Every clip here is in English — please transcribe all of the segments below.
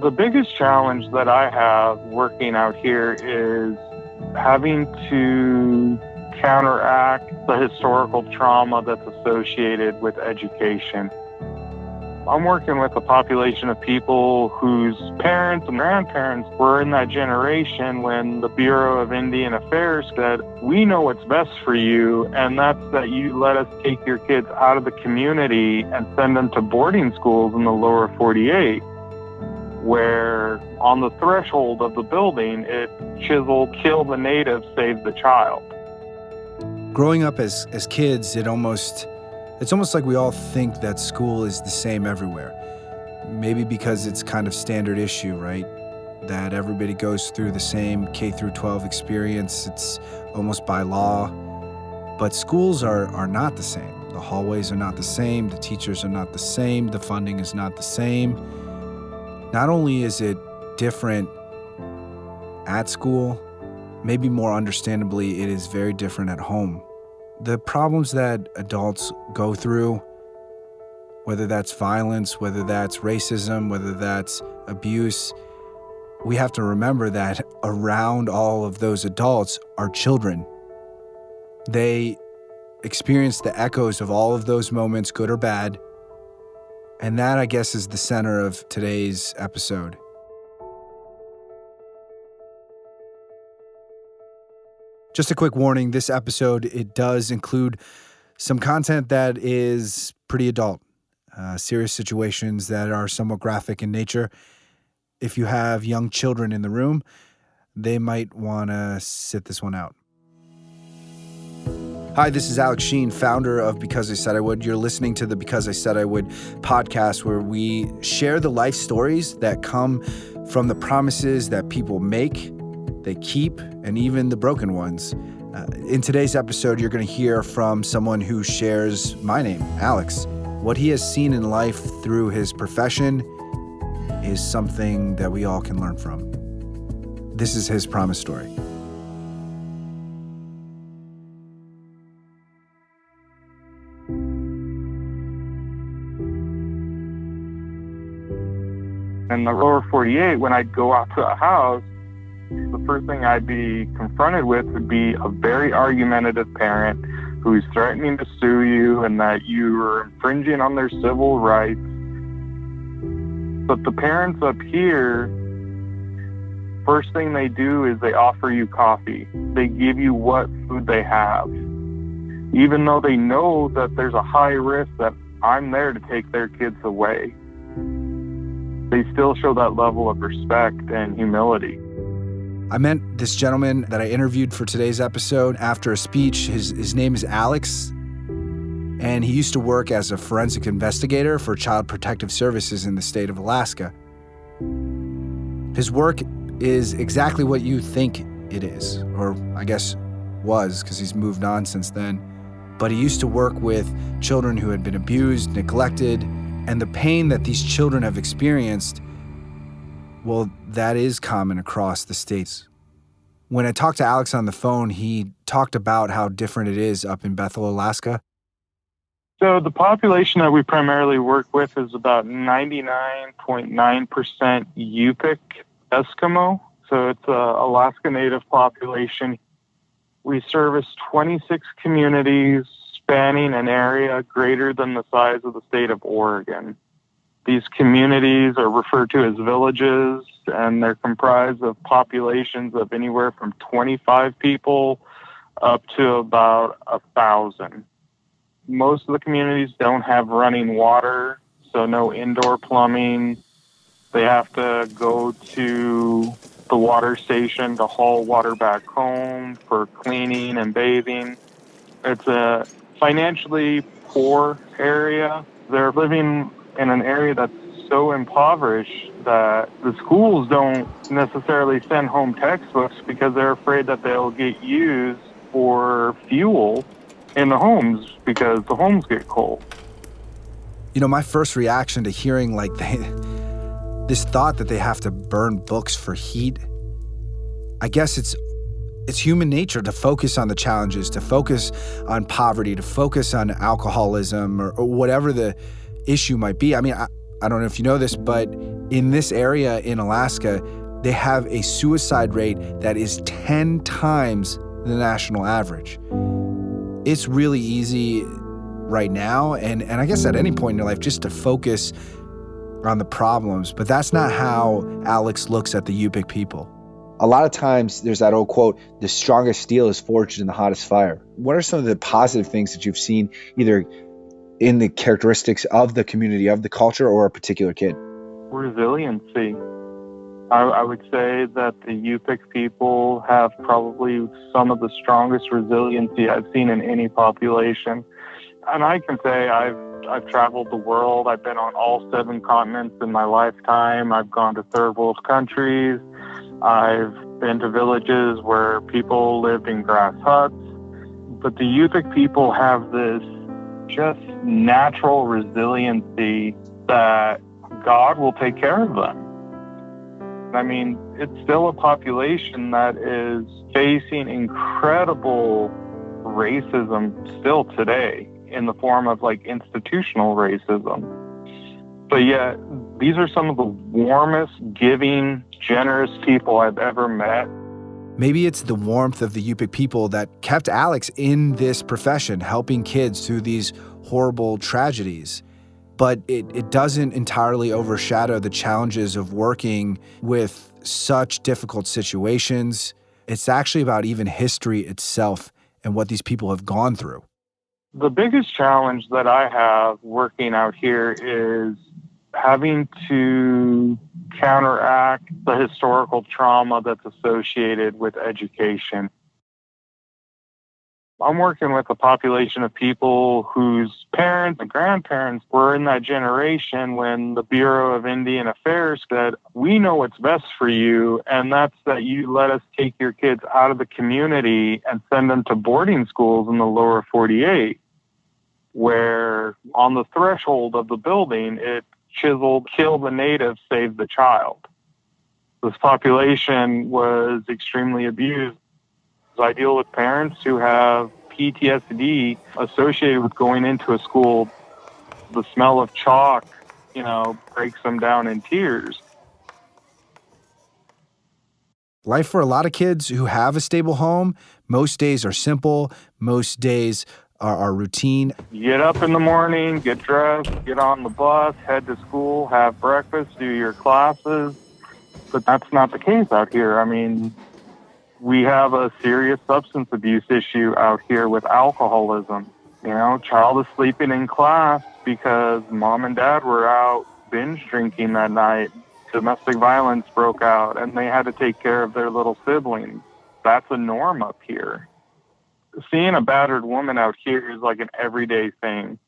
The biggest challenge that I have working out here is having to counteract the historical trauma that's associated with education. I'm working with a population of people whose parents and grandparents were in that generation when the Bureau of Indian Affairs said, we know what's best for you, and that's that you let us take your kids out of the community and send them to boarding schools in the lower 48, where on the threshold of the building, it chiseled, kill the native, save the child. Growing up as kids, it's almost like we all think that school is the same everywhere. Maybe because it's kind of standard issue, right? That everybody goes through the same K through 12 experience. It's almost by law. But schools are not the same. The hallways are not the same. The teachers are not the same. The funding is not the same. Not only is it different at school, maybe more understandably, it is very different at home. The problems that adults go through, whether that's violence, whether that's racism, whether that's abuse, we have to remember that around all of those adults are children. They experience the echoes of all of those moments, good or bad, and that, I guess, is the center of today's episode. Just a quick warning, this episode, it does include some content that is pretty adult, serious situations that are somewhat graphic in nature. If you have young children in the room, they might want to sit this one out. Hi, this is Alex Sheen, founder of Because I Said I Would. You're listening to the Because I Said I Would podcast, where we share the life stories that come from the promises that people make, they keep, and even the broken ones. In today's episode, you're going to hear from someone who shares my name, Alex. What he has seen in life through his profession is something that we all can learn from. This is his promise story. In the lower 48, when I'd go out to a house, the first thing I'd be confronted with would be a very argumentative parent who's threatening to sue you and that you are infringing on their civil rights. But the parents up here, first thing they do is they offer you coffee. They give you what food they have. Even though they know that there's a high risk that I'm there to take their kids away, they still show that level of respect and humility. I met this gentleman that I interviewed for today's episode after a speech. His name is Alex, and he used to work as a forensic investigator for Child Protective Services in the state of Alaska. His work is exactly what you think it is, or I guess was, because he's moved on since then. But he used to work with children who had been abused, neglected, and the pain that these children have experienced, well, that is common across the states. When I talked to Alex on the phone, he talked about how different it is up in Bethel, Alaska. So the population that we primarily work with is about 99.9% Yupik Eskimo. So it's an Alaska Native population. We service 26 communities spanning an area greater than the size of the state of Oregon. These communities are referred to as villages, and they're comprised of populations of anywhere from 25 people up to about 1,000. Most of the communities don't have running water, so no indoor plumbing. They have to go to the water station to haul water back home for cleaning and bathing. It's a financially poor area. They're living in an area that's so impoverished that the schools don't necessarily send home textbooks because they're afraid that they'll get used for fuel in the homes because the homes get cold. You know, my first reaction to hearing this thought that they have to burn books for heat, I guess it's human nature to focus on the challenges, to focus on poverty, to focus on alcoholism or whatever the issue might be. I mean, I don't know if you know this, but In this area in Alaska, they have a suicide rate that is 10 times the national average. It's really easy right now, and I guess at any point in your life, just to focus on the problems. But that's not how Alex looks at the Yupik people. A lot of times there's that old quote, the strongest steel is forged in the hottest fire. What are some of the positive things that you've seen either in the characteristics of the community, of the culture, or a particular kid? Resiliency. I would say that the Yupik people have probably some of the strongest resiliency I've seen in any population. And I can say I've traveled the world. I've been on all 7 continents in my lifetime. I've gone to third world countries. I've been to villages where people lived in grass huts. But the Yupik people have this just natural resiliency that God will take care of them. I mean, it's still a population that is facing incredible racism still today in the form of like institutional racism. But yet, these are some of the warmest, giving, generous people I've ever met. Maybe it's the warmth of the Yupik people that kept Alex in this profession, helping kids through these horrible tragedies. But it doesn't entirely overshadow the challenges of working with such difficult situations. It's actually about even history itself and what these people have gone through. The biggest challenge that I have working out here is having to counteract the historical trauma that's associated with education. I'm working with a population of people whose parents and grandparents were in that generation when the Bureau of Indian Affairs said, we know what's best for you, and that's that you let us take your kids out of the community and send them to boarding schools in the lower 48, where on the threshold of the building, it chiseled, kill the native, save the child. This population was extremely abused. I deal with parents who have PTSD associated with going into a school. The smell of chalk, breaks them down in tears. Life for a lot of kids who have a stable home, most days are simple, most days are routine. Get up in the morning, get dressed, get on the bus, head to school, have breakfast, do your classes. But that's not the case out here. I mean, we have a serious substance abuse issue out here with alcoholism. Child is sleeping in class because mom and dad were out binge drinking that night. Domestic violence broke out and they had to take care of their little siblings. That's a norm up here. Seeing a battered woman out here is like an everyday thing.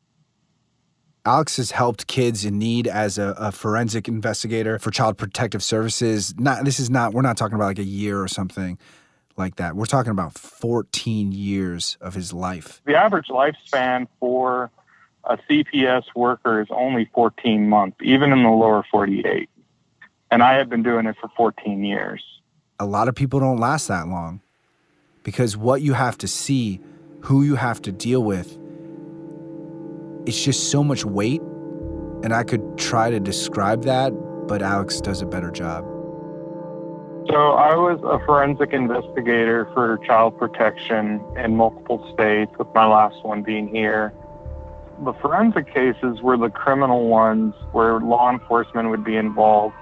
Alex has helped kids in need as a forensic investigator for Child Protective Services. We're not talking about like a year or something like that. We're talking about 14 years of his life. The average lifespan for a CPS worker is only 14 months, even in the lower 48. And I have been doing it for 14 years. A lot of people don't last that long because what you have to see, who you have to deal with, it's just so much weight. And I could try to describe that, but Alex does a better job. So I was a forensic investigator for child protection in multiple states, with my last one being here. The forensic cases were the criminal ones where law enforcement would be involved.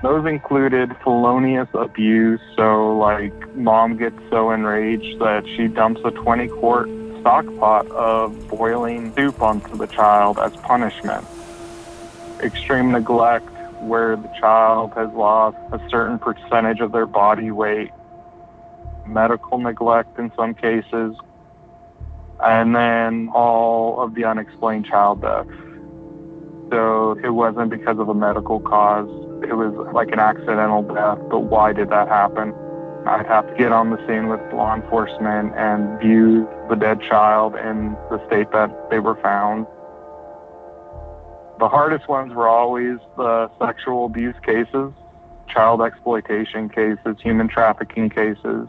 Those included felonious abuse, so like mom gets so enraged that she dumps a 20-quart stock pot of boiling soup onto the child as punishment. Extreme neglect, where the child has lost a certain percentage of their body weight, medical neglect in some cases, and then all of the unexplained child death. So it wasn't because of a medical cause. It was like an accidental death, but why did that happen? I'd have to get on the scene with law enforcement and view the dead child in the state that they were found. The hardest ones were always the sexual abuse cases, child exploitation cases, human trafficking cases.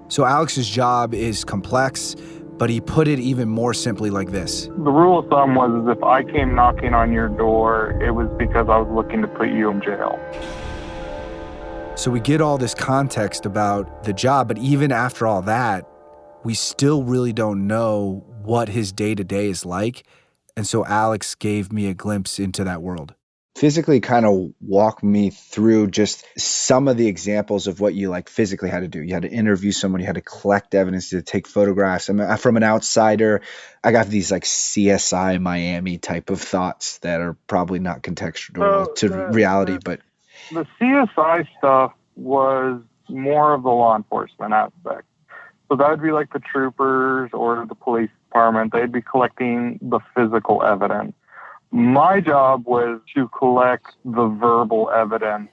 So Alex's job is complex, But he put it even more simply like this. The rule of thumb was is if I came knocking on your door, it was because I was looking to put you in jail. So we get all this context about the job, but even after all that, we still really don't know what his day-to-day is like. And so Alex gave me a glimpse into that world. Physically kind of walk me through just some of the examples of what you like physically had to do. You had to interview someone, you had to collect evidence, to take photographs. I mean, from an outsider, I got these like CSI Miami type of thoughts that are probably not contextual to reality. But the CSI stuff was more of the law enforcement aspect. So that would be like the troopers or the police department. They'd be collecting the physical evidence. My job was to collect the verbal evidence.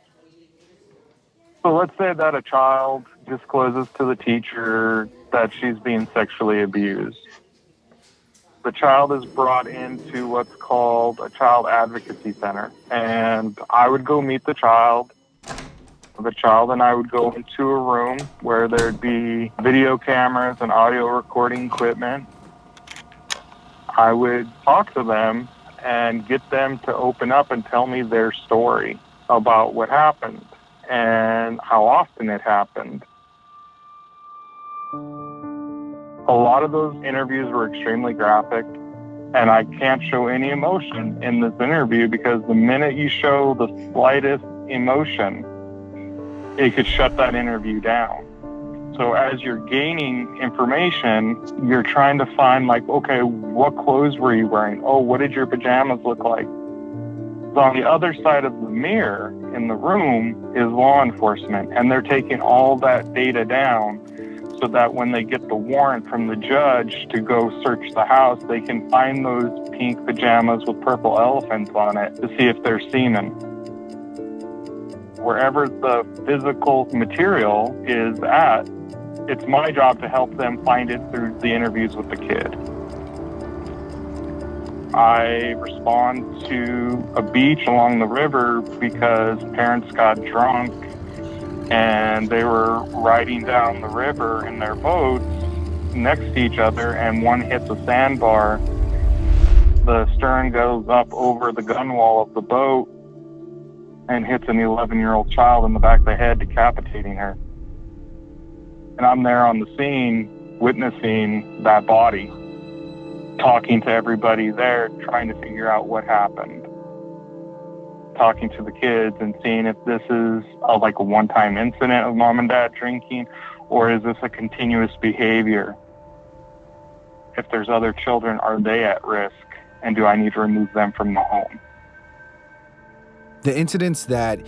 So let's say that a child discloses to the teacher that she's being sexually abused. The child is brought into what's called a child advocacy center, and I would go meet the child. The child and I would go into a room where there'd be video cameras and audio recording equipment. I would talk to them and get them to open up and tell me their story about what happened and how often it happened. A lot of those interviews were extremely graphic, and I can't show any emotion in this interview because the minute you show the slightest emotion, it could shut that interview down. So as you're gaining information, you're trying to find like, okay, what clothes were you wearing? Oh, what did your pajamas look like? So on the other side of the mirror in the room is law enforcement, and they're taking all that data down so that when they get the warrant from the judge to go search the house, they can find those pink pajamas with purple elephants on it to see if they're semen. Wherever the physical material is at, it's my job to help them find it through the interviews with the kid. I respond to a beach along the river because parents got drunk and they were riding down the river in their boats next to each other, and one hits a sandbar. The stern goes up over the gunwale of the boat and hits an 11-year-old child in the back of the head, decapitating her. And I'm there on the scene, witnessing that body, talking to everybody there, trying to figure out what happened. Talking to the kids and seeing if this is like a one-time incident of mom and dad drinking, or is this a continuous behavior? If there's other children, are they at risk? And do I need to remove them from the home? The incidents that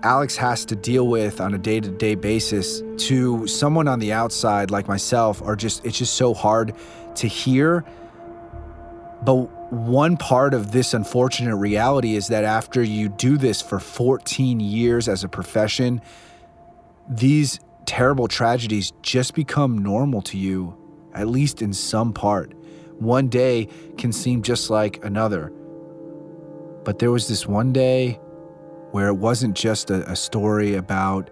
Alex has to deal with on a day-to-day basis, to someone on the outside like myself, it's just so hard to hear. But one part of this unfortunate reality is that after you do this for 14 years as a profession, these terrible tragedies just become normal to you, at least in some part. One day can seem just like another. But there was this one day where it wasn't just a story about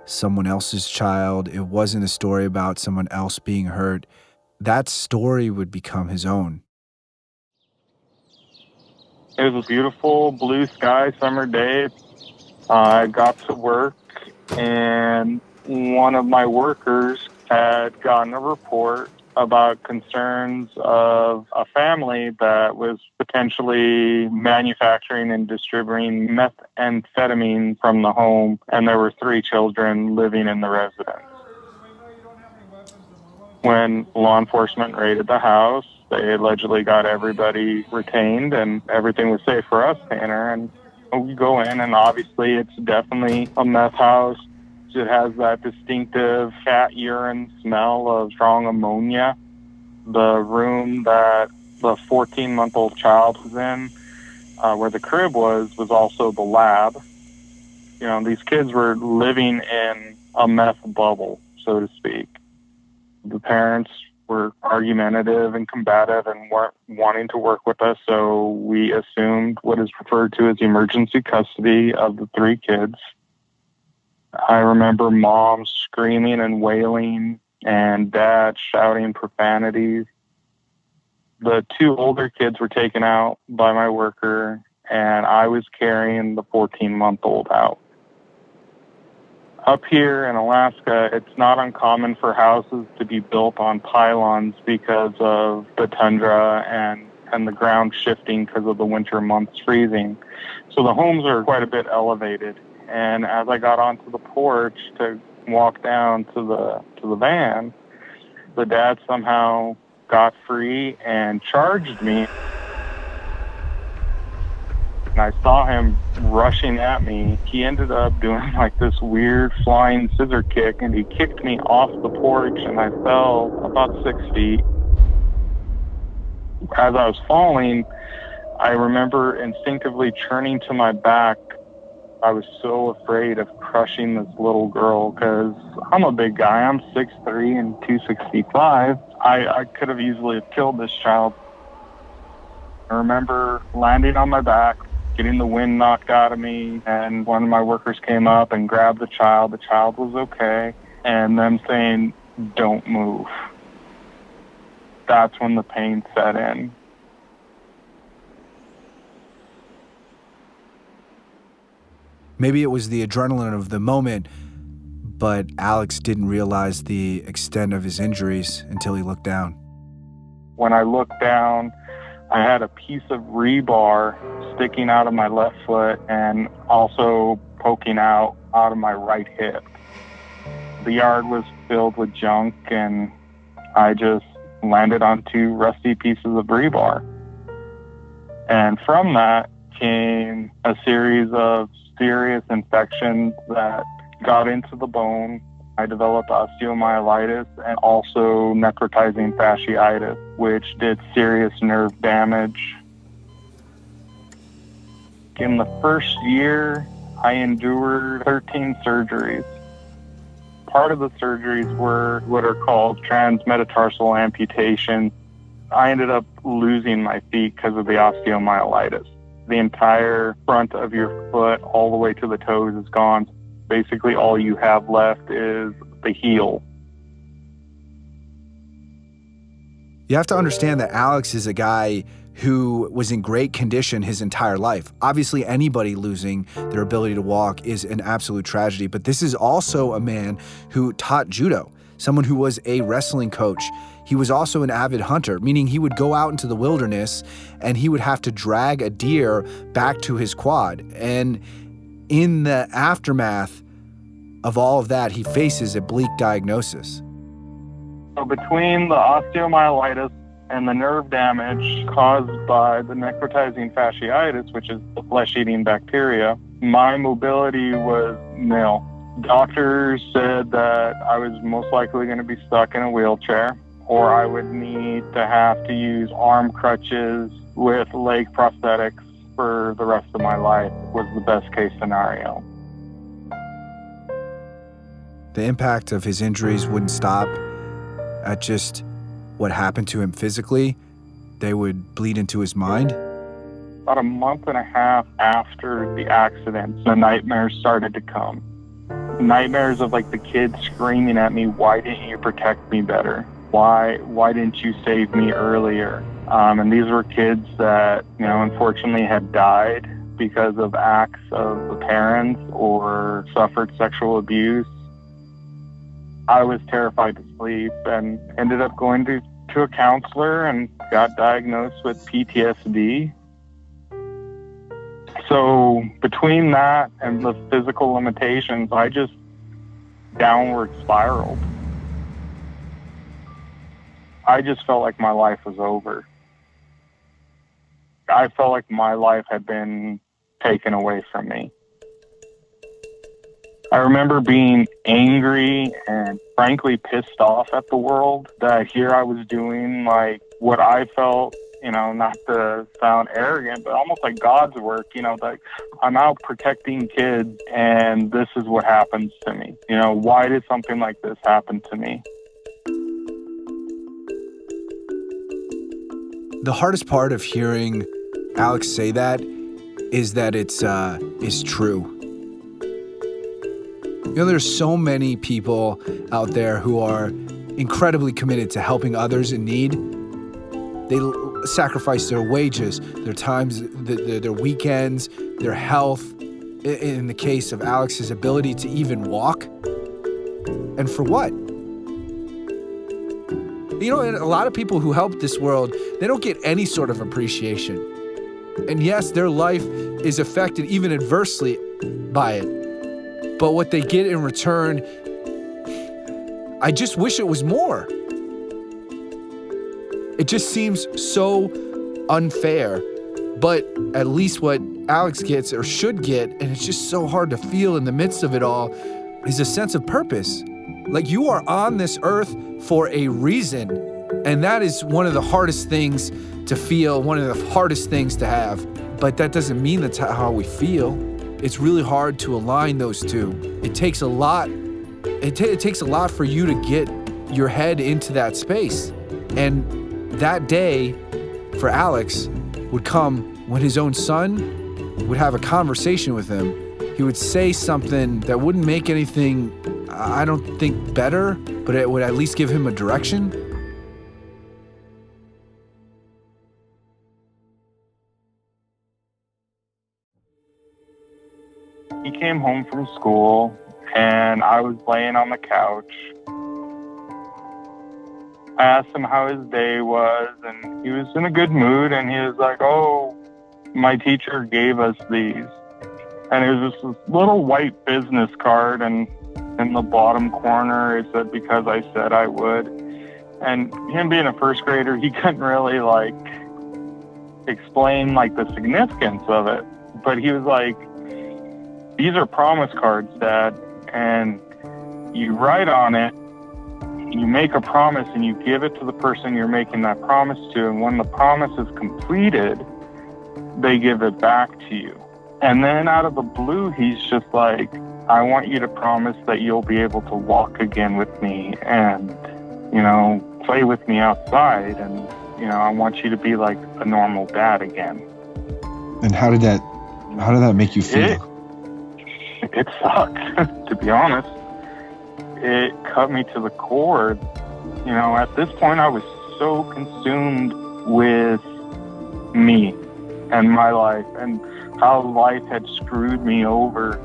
someone else's child. It wasn't a story about someone else being hurt. That story would become his own. It was a beautiful blue sky summer day. I got to work, and one of my workers had gotten a report about concerns of a family that was potentially manufacturing and distributing methamphetamine from the home, and there were 3 children living in the residence. When law enforcement raided the house, they allegedly got everybody retained and everything was safe for us to enter. And we go in, and obviously it's definitely a meth house. It has that distinctive cat urine smell of strong ammonia. The room that the 14-month-old child was in, where the crib was also the lab. You know, these kids were living in a meth bubble, so to speak. The parents were argumentative and combative and weren't wanting to work with us, so we assumed what is referred to as emergency custody of the 3 kids. I remember mom screaming and wailing, and dad shouting profanities. The 2 older kids were taken out by my worker, and I was carrying the 14-month-old out. Up here in Alaska, it's not uncommon for houses to be built on pylons because of the tundra and the ground shifting because of the winter months freezing. So the homes are quite a bit elevated. And as I got onto the porch to walk down to the van, the dad somehow got free and charged me. And I saw him rushing at me. He ended up doing like this weird flying scissor kick, and he kicked me off the porch, and I fell about 6 feet. As I was falling, I remember instinctively turning to my back. I was so afraid of crushing this little girl because I'm a big guy. I'm 6'3" and 265. I could have easily killed this child. I remember landing on my back, getting the wind knocked out of me, and one of my workers came up and grabbed the child. The child was okay, and them saying, "Don't move." That's when the pain set in. Maybe it was the adrenaline of the moment, but Alex didn't realize the extent of his injuries until he looked down. When I looked down, I had a piece of rebar sticking out of my left foot and also poking out of my right hip. The yard was filled with junk, and I just landed on 2 rusty pieces of rebar. And from that came a series of serious infections that got into the bone. I developed osteomyelitis and also necrotizing fasciitis, which did serious nerve damage. In the first year, I endured 13 surgeries. Part of the surgeries were what are called transmetatarsal amputation. I ended up losing my feet because of the osteomyelitis. The entire front of your foot all the way to the toes is gone. Basically, all you have left is the heel. You have to understand that Alex is a guy who was in great condition his entire life. Obviously, anybody losing their ability to walk is an absolute tragedy, but this is also a man who taught judo, someone who was a wrestling coach. He was also an avid hunter, meaning he would go out into the wilderness and he would have to drag a deer back to his quad. And in the aftermath of all of that, he faces a bleak diagnosis. So between the osteomyelitis and the nerve damage caused by the necrotizing fasciitis, which is the flesh-eating bacteria, my mobility was nil. Doctors said that I was most likely going to be stuck in a wheelchair, or I would need to have to use arm crutches with leg prosthetics for the rest of my life was the best case scenario. The impact of his injuries wouldn't stop at just what happened to him physically. They would bleed into his mind. About a month and a half after the accident, the nightmares started to come. Nightmares of like the kids screaming at me, "Why didn't you protect me better? Why didn't you save me earlier?" And these were kids that, unfortunately had died because of acts of the parents or suffered sexual abuse. I was terrified to sleep and ended up going to a counselor and got diagnosed with PTSD. So between that and the physical limitations, I just downward spiraled. I just felt like my life was over. I felt like my life had been taken away from me. I remember being angry and frankly pissed off at the world that here I was doing like what I felt, not to sound arrogant, but almost like God's work, like I'm out protecting kids and this is what happens to me. Why did something like this happen to me? The hardest part of hearing Alex say that is that it's true. There's so many people out there who are incredibly committed to helping others in need. They sacrifice their wages, their times, their weekends, their health, in the case of Alex's ability to even walk. And for what? You know, and a lot of people who help this world, they don't get any sort of appreciation. And yes, their life is affected even adversely by it. But what they get in return, I just wish it was more. It just seems so unfair. But at least what Alex gets or should get, and it's just so hard to feel in the midst of it all, is a sense of purpose. Like, you are on this earth for a reason. And that is one of the hardest things to feel, one of the hardest things to have. But that doesn't mean that's how we feel. It's really hard to align those two. It takes a lot. It takes a lot for you to get your head into that space. And that day for Alex would come when his own son would have a conversation with him. He would say something that wouldn't make anything, I don't think, better, but it would at least give him a direction. He came home from school, and I was laying on the couch. I asked him how his day was, and he was in a good mood, and he was like, "Oh, my teacher gave us these." And it was just this little white business card, and in the bottom corner it said, "Because I said I would." And him being a first grader, he couldn't really explain the significance of it. But he was like, "These are promise cards, Dad, and you write on it, you make a promise, and you give it to the person you're making that promise to, and when the promise is completed, they give it back to you." And then out of the blue, he's just like, "I want you to promise that you'll be able to walk again with me and, play with me outside, and, I want you to be like a normal dad again." And how did that make you feel? It sucked, to be honest. It cut me to the core. At this point, I was so consumed with me and my life and how life had screwed me over.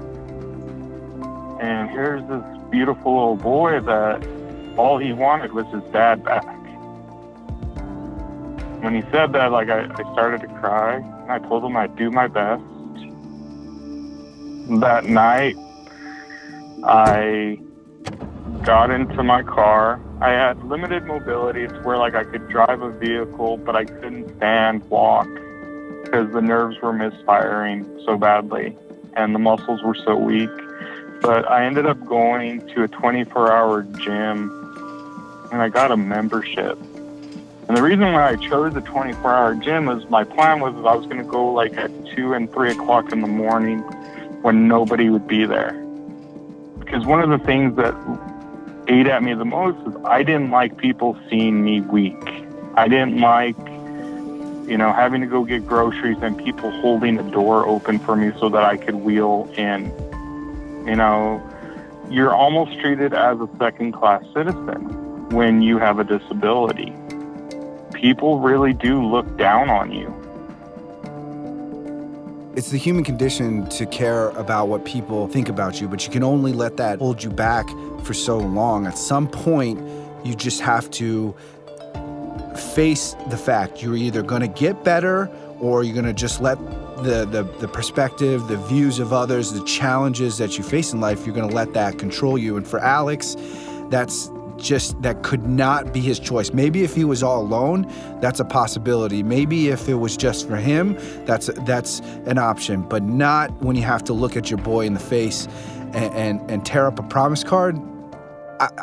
And here's this beautiful little boy that all he wanted was his dad back. When he said that, I started to cry. And I told him I'd do my best. That night, I got into my car. I had limited mobility. It's where I could drive a vehicle, but I couldn't stand, walk, because the nerves were misfiring so badly and the muscles were so weak. But I ended up going to a 24-hour gym, and I got a membership. And the reason why I chose a 24-hour gym was my plan was I was going to go at 2 and 3 o'clock in the morning when nobody would be there. Because one of the things that ate at me the most is I didn't like people seeing me weak. I didn't like, having to go get groceries and people holding the door open for me so that I could wheel in. You're almost treated as a second-class citizen when you have a disability. People really do look down on you. It's the human condition to care about what people think about you, but you can only let that hold you back for so long. At some point, you just have to face the fact you're either going to get better or you're going to just let the perspective, the views of others, the challenges that you face in life, you're going to let that control you. And for Alex, that could not be his choice. Maybe if he was all alone, that's a possibility. Maybe if it was just for him, that's an option, but not when you have to look at your boy in the face and tear up a promise card.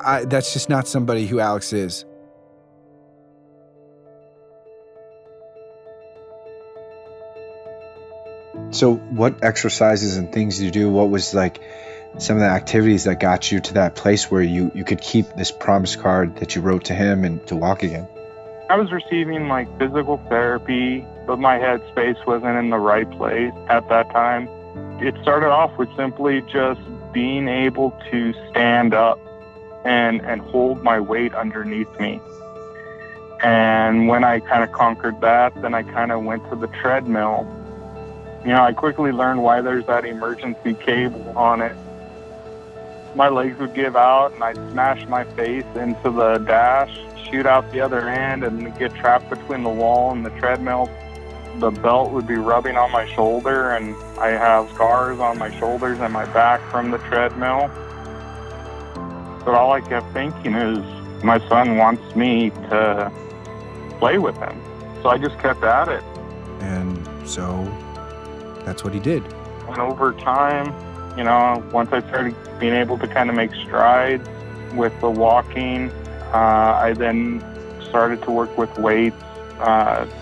That's just not somebody who Alex is. So what exercises and things did you do? What was some of the activities that got you to that place where you could keep this promise card that you wrote to him and to walk again? I was receiving physical therapy, but my headspace wasn't in the right place at that time. It started off with simply just being able to stand up and hold my weight underneath me. And when I kind of conquered that, then I kind of went to the treadmill. I quickly learned why there's that emergency cable on it. My legs would give out, and I'd smash my face into the dash, shoot out the other end, and get trapped between the wall and the treadmill. The belt would be rubbing on my shoulder, and I have scars on my shoulders and my back from the treadmill. But all I kept thinking is, my son wants me to play with him. So I just kept at it. And so that's what he did. And over time, once I started being able to kind of make strides with the walking, I then started to work with weights,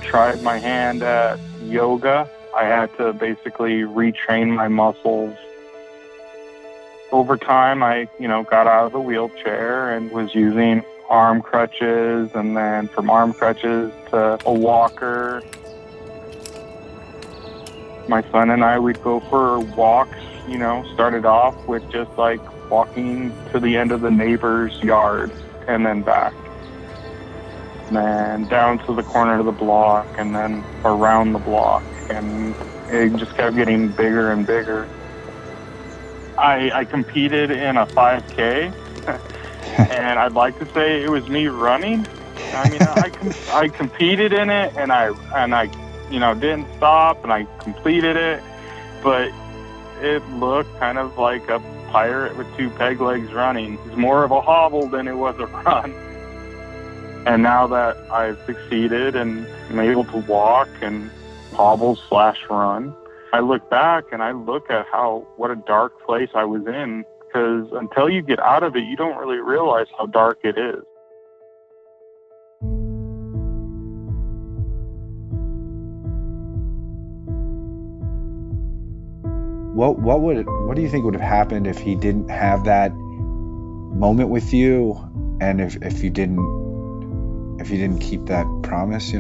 tried my hand at yoga. I had to basically retrain my muscles. Over time, I, got out of the wheelchair and was using arm crutches, and then from arm crutches to a walker. My son and I would go for walks, started off with just like walking to the end of the neighbor's yard and then back. And then down to the corner of the block and then around the block. And it just kept getting bigger and bigger. I competed in a 5K, and I'd like to say it was me running. I mean, I competed in it, and I didn't stop, and I completed it, but it looked kind of like a pirate with two peg legs running. It was more of a hobble than it was a run. And now that I've succeeded and I'm able to walk and hobble/run, I look back and I look at what a dark place I was in, because until you get out of it, you don't really realize how dark it is. What do you think would have happened if he didn't have that moment with you, and if you didn't keep that promise,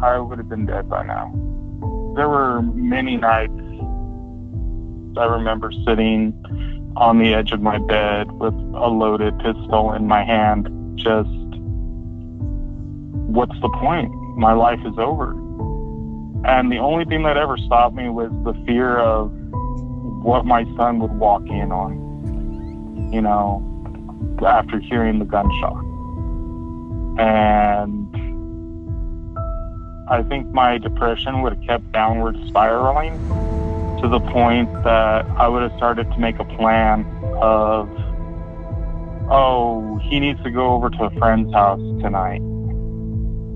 I would have been dead by now. There were many nights I remember sitting on the edge of my bed with a loaded pistol in my hand, just, what's the point? My life is over. And the only thing that ever stopped me was the fear of what my son would walk in on, after hearing the gunshot. And I think my depression would have kept downward spiraling to the point that I would have started to make a plan of, he needs to go over to a friend's house tonight.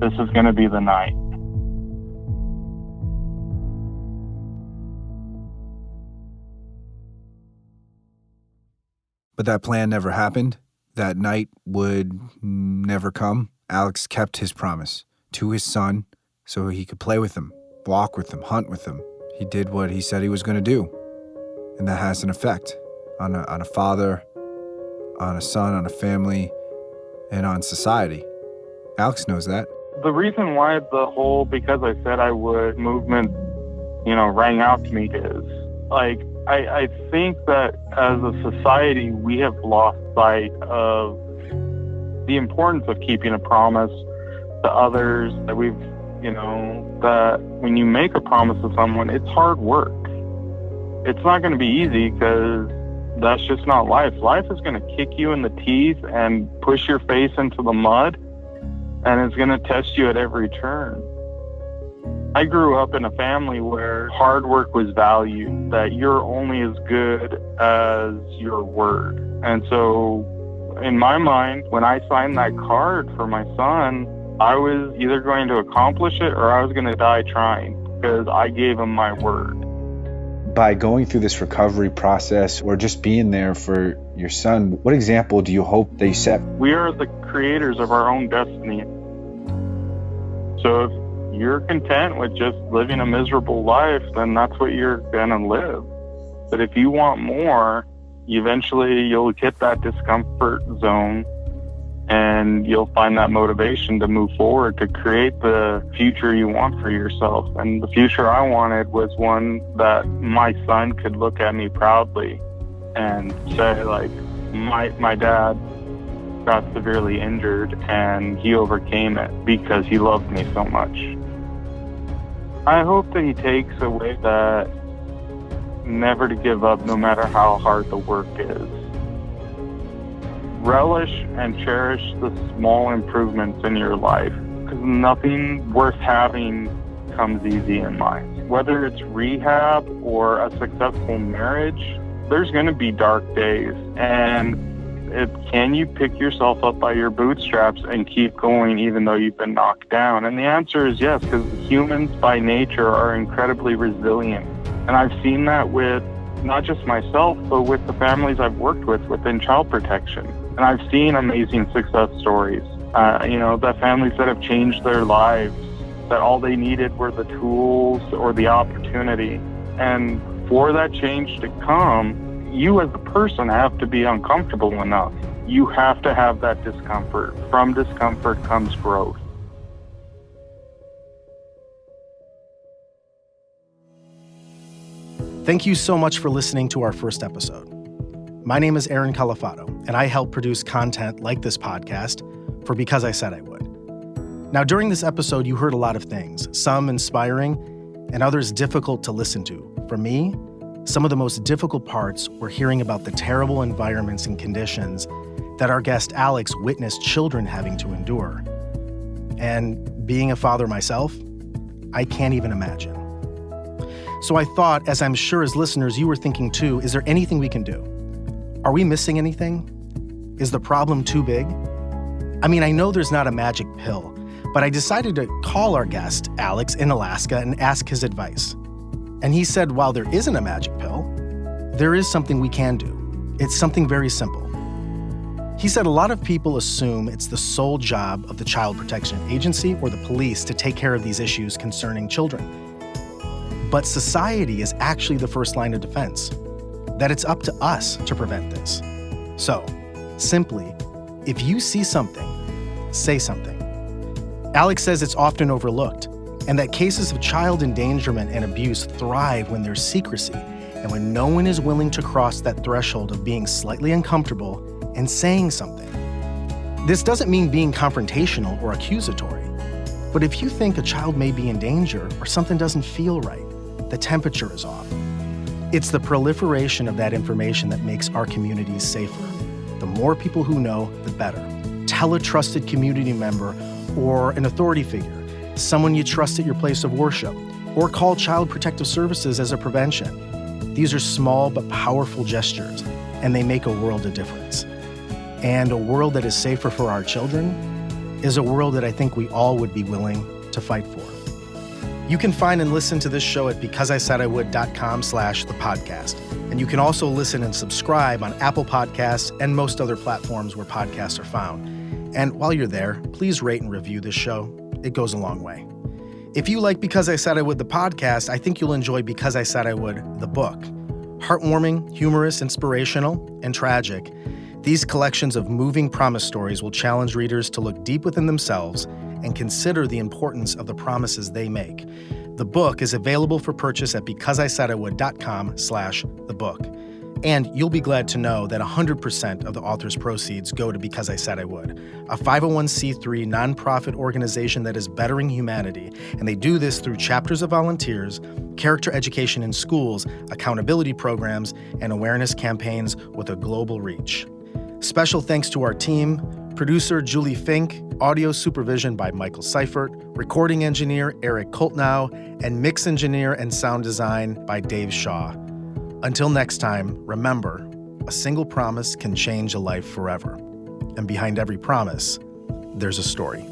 This is going to be the night. But that plan never happened. That night would never come. Alex kept his promise to his son so he could play with him, walk with him, hunt with him. He did what he said he was going to do. And that has an effect on a father, on a son, on a family, and on society. Alex knows that. The reason why the whole "because I said I would" movement, rang out to me is, I think that as a society, we have lost sight of the importance of keeping a promise to others, that we've, that when you make a promise to someone, it's hard work. It's not going to be easy, because that's just not life. Life is going to kick you in the teeth and push your face into the mud, and it's going to test you at every turn. I grew up in a family where hard work was valued, that you're only as good as your word. And so in my mind, when I signed that card for my son, I was either going to accomplish it or I was going to die trying, because I gave him my word. By going through this recovery process or just being there for your son, what example do you hope they set? We are the creators of our own destiny. So if you're content with just living a miserable life, then that's what you're gonna live. But if you want more, eventually you'll hit that discomfort zone, and you'll find that motivation to move forward, to create the future you want for yourself. And the future I wanted was one that my son could look at me proudly and say, My dad got severely injured, and he overcame it because he loved me so much. I hope that he takes away that never to give up no matter how hard the work is. Relish and cherish the small improvements in your life, because nothing worth having comes easy in life. Whether it's rehab or a successful marriage, there's going to be dark days. And can you pick yourself up by your bootstraps and keep going even though you've been knocked down? And the answer is yes, because humans by nature are incredibly resilient. And I've seen that with not just myself, but with the families I've worked with within child protection. And I've seen amazing success stories, the families that have changed their lives, that all they needed were the tools or the opportunity. And for that change to come, you as a person have to be uncomfortable enough. You have to have that discomfort. From discomfort comes growth. Thank you so much for listening to our first episode. My name is Aaron Califato, and I help produce content like this podcast for Because I Said I Would. Now, during this episode, you heard a lot of things, some inspiring and others difficult to listen to. For me, some of the most difficult parts were hearing about the terrible environments and conditions that our guest Alex witnessed children having to endure. And being a father myself, I can't even imagine. So I thought, as I'm sure as listeners you were thinking too, is there anything we can do? Are we missing anything? Is the problem too big? I mean, I know there's not a magic pill, but I decided to call our guest, Alex, in Alaska and ask his advice. And he said, while there isn't a magic pill, there is something we can do. It's something very simple. He said a lot of people assume it's the sole job of the Child Protection Agency or the police to take care of these issues concerning children. But society is actually the first line of defense, that it's up to us to prevent this. So, simply, if you see something, say something. Alex says it's often overlooked, and that cases of child endangerment and abuse thrive when there's secrecy and when no one is willing to cross that threshold of being slightly uncomfortable and saying something. This doesn't mean being confrontational or accusatory, but if you think a child may be in danger or something doesn't feel right, the temperature is off. It's the proliferation of that information that makes our communities safer. The more people who know, the better. Tell a trusted community member or an authority figure, someone you trust at your place of worship, or call Child Protective Services as a prevention. These are small but powerful gestures, and they make a world of difference. And a world that is safer for our children is a world that I think we all would be willing to fight for. You can find and listen to this show at becauseisaiwould.com/thepodcast. And you can also listen and subscribe on Apple Podcasts and most other platforms where podcasts are found. And while you're there, please rate and review this show. It goes a long way. If you like Because I Said I Would, the podcast, I think you'll enjoy Because I Said I Would, the book. Heartwarming, humorous, inspirational, and tragic, these collections of moving promise stories will challenge readers to look deep within themselves and consider the importance of the promises they make. The book is available for purchase at becauseisaiwould.com/thebook. And you'll be glad to know that 100% of the author's proceeds go to Because I Said I Would, a 501c3 nonprofit organization that is bettering humanity. And they do this through chapters of volunteers, character education in schools, accountability programs, and awareness campaigns with a global reach. Special thanks to our team, producer Julie Fink, audio supervision by Michael Seifert, recording engineer Eric Koltnow, and mix engineer and sound design by Dave Shaw. Until next time, remember, a single promise can change a life forever. And behind every promise, there's a story.